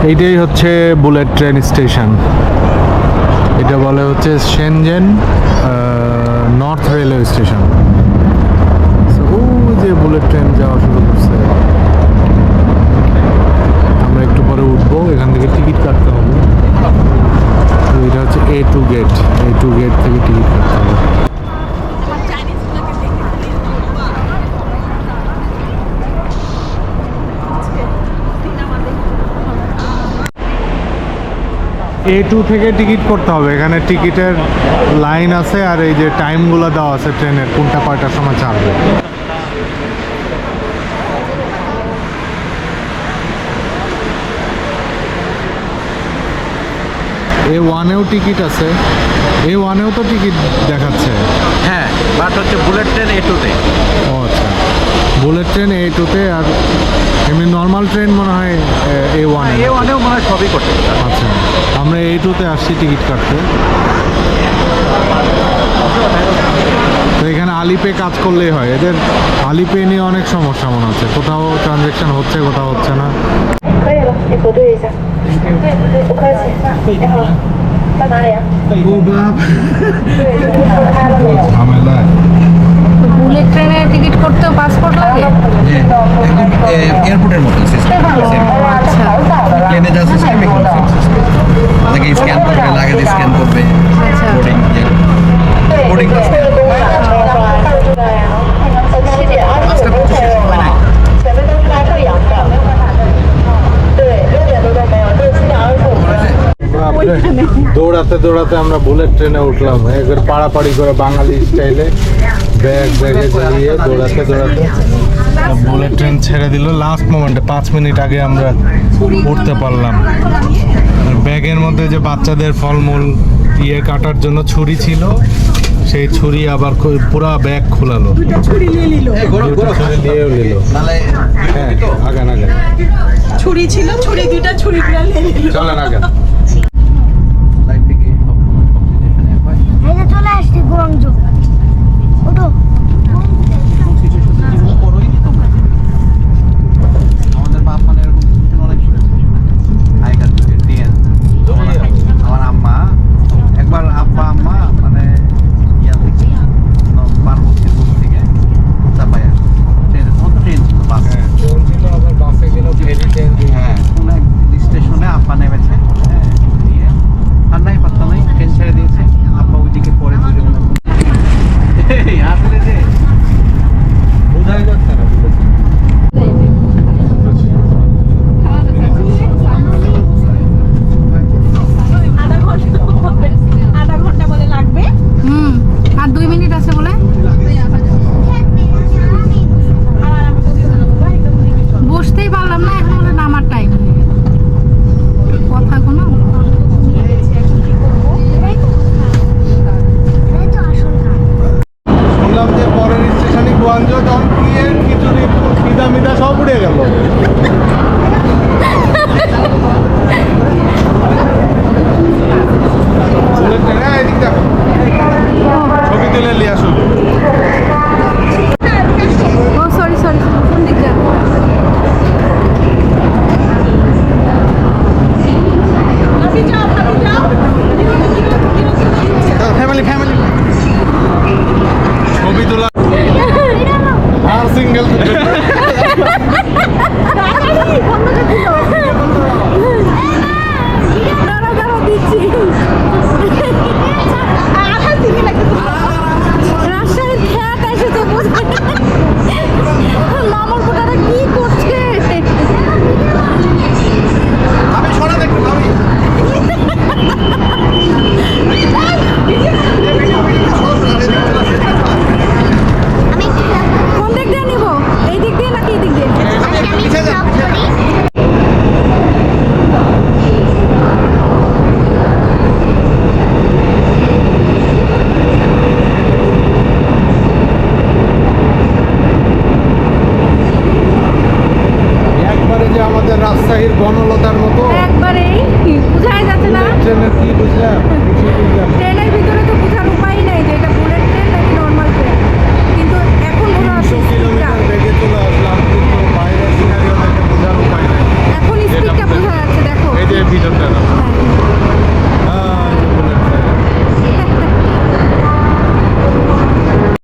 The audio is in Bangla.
এইটাই হচ্ছে বুলেট ট্রেন স্টেশন। এটা বলে হচ্ছে শেনজেন নর্থ রেলওয়ে স্টেশন। ও যে বুলেট ট্রেন যাওয়া শুরু করছে, আমরা একটু পরে উঠবো। এখান থেকে টিকিট কাটতে হবে। তো এটা হচ্ছে A2 গেট, A2 গেট থেকে টিকিট কাটতে হবে। A2 থেকে টিকিট করতে হবে। এখানে টিকিটের লাইন আছে আর এই যে টাইমগুলো দেওয়া আছে ট্রেনের, কোনটা কয়টার সময় ছাড়বে। A1-এও টিকিট আছে, A1-এও তো টিকিট দেখাচ্ছে। হ্যাঁ, বাট হচ্ছে বুলেট ট্রেন A2-তে। ও আচ্ছা, বুলেট ট্রেন A2-তে, আর এমনি নর্মাল ট্রেন মনে হয় A1-এ। A1-এও মনে হয় সবই করতে পারে। আচ্ছা, আমরা A2-তে আসছি টিকিট কাটতে। তো এখানে আলিপে কাজ করলেই হয়। এদের আলিপে নিয়ে অনেক সমস্যা মনে হচ্ছে, কোথাও ট্রানজ্যাকশন হচ্ছে, কোথাও হচ্ছে না।可以了，你核对一下。对，不客气。你好，到哪里啊？对，开了没有？ ঝামেলা। বুলেট ট্রেনে টিকিট করতেও পাসপোর্ট লাগে? এয়ারপোর্টের মতো সিস্টেম। আচ্ছা, প্লেনে যা সিস্টেম এখানে সেম সিস্টেম। আপনাকে স্ক্যান করবে, লাগেজ স্ক্যান করবে, আচ্ছা। বোর্ডিং বোর্ডিং পাস对，7:20前面都是拉贵阳的。对，6点多都没有，就7:25。 দৌড়াতে দৌড়াতে আমরা বুলেট ট্রেনে উঠলাম, একবার পাড়াপাড়ি করে বাঙালি স্টাইলে ব্যাগে জড়িয়ে দৌড়াতে দৌড়াতে বুলেট ট্রেন ছেড়ে দিল লাস্ট মোমেন্টে। 5 মিনিট আগে আমরা উঠতে পারলাম। ব্যাগের মধ্যে যে বাচ্চাদের ফলমূল কাটার জন্য ছুরি ছিল, সেই ছুরি আবার পুরা ব্যাগ খোলালো, ছুরি নিয়ে নিল, নিয়েও নিল। হ্যাঁ, আগান আগান, ছুরি ছিল, ছুরি দুইটা ছুরি নিয়ে নিল। চলেন আগান। এই যে চলে আসছি গুয়াংজু। ওঠো। আমাদের বাপ মানে এরকম সিচুয়েশন অনেক শুনেছি আগেকার যুগে। আমার আম্মা একবার, আব্বা আম্মা মানে ইয়া থেকে পার্বতীর বুক থেকে চাপায় ট্রেন, তখন তো ট্রেন ছিল, বাস। হ্যাঁ, কোন এক স্টেশনে আব্বা নেমেছে, হ্যাঁ, নিয়ে ঠান্ডায় পাত্তা নাই, ট্রেন ছেড়ে দিয়েছে। আব্বা ওইদিকে পরে দুজনে আসলে যে বোঝাই যাচ্ছে না। আধা ঘন্টা বলে লাগবে। আর 2 মিনিট আছে বলে বসতেই পারলাম না, এখন হলো নামার টাইম। কথাগুলো এই তো আসল গান। শুনলাম যে পরের স্টেশনে গুয়াংজো, তখন খিচুড়ি খিদা মিদা সব উড়ে গেল। ছবি তুলে নিয়ে আসুন। ও সরি সরি, কোন দিক যাবে? আপনি যাও, আপনি যাও। ফ্যামিলি ছবি তোলা আর সিঙ্গেল। দাঁড়াও দিচ্ছি। আধা চিনি লাগবে। রাজশাহীর খ্যাত এসেছে বুঝতে। মামার কোটারা কি করছে? আমি শোনা দেখতে আমি কোন দিক দিয়ে নিব? এই দিক দিয়ে নাকি এই দিক দিয়ে? একবারে যে আমাদের রাজশাহীর বনলতার মতো একবারেই বোঝাই যাচ্ছে না। ট্রেনের কি বুঝলাম, কিছুই বুঝলাম না। ট্রেনের ভিতরে তো বোঝার উপায় নাই যে এটা বুলেট ট্রেন নাকি নর্মাল ট্রেন, কিন্তু এখন বোঝা 300 কিলোমিটার বেগে চলে আসলাম, কিন্তু বাইরের সিনারিও দেখে বোঝার উপায় নাই। এখন স্পিডটা বোঝা যাচ্ছে, দেখো। Speed train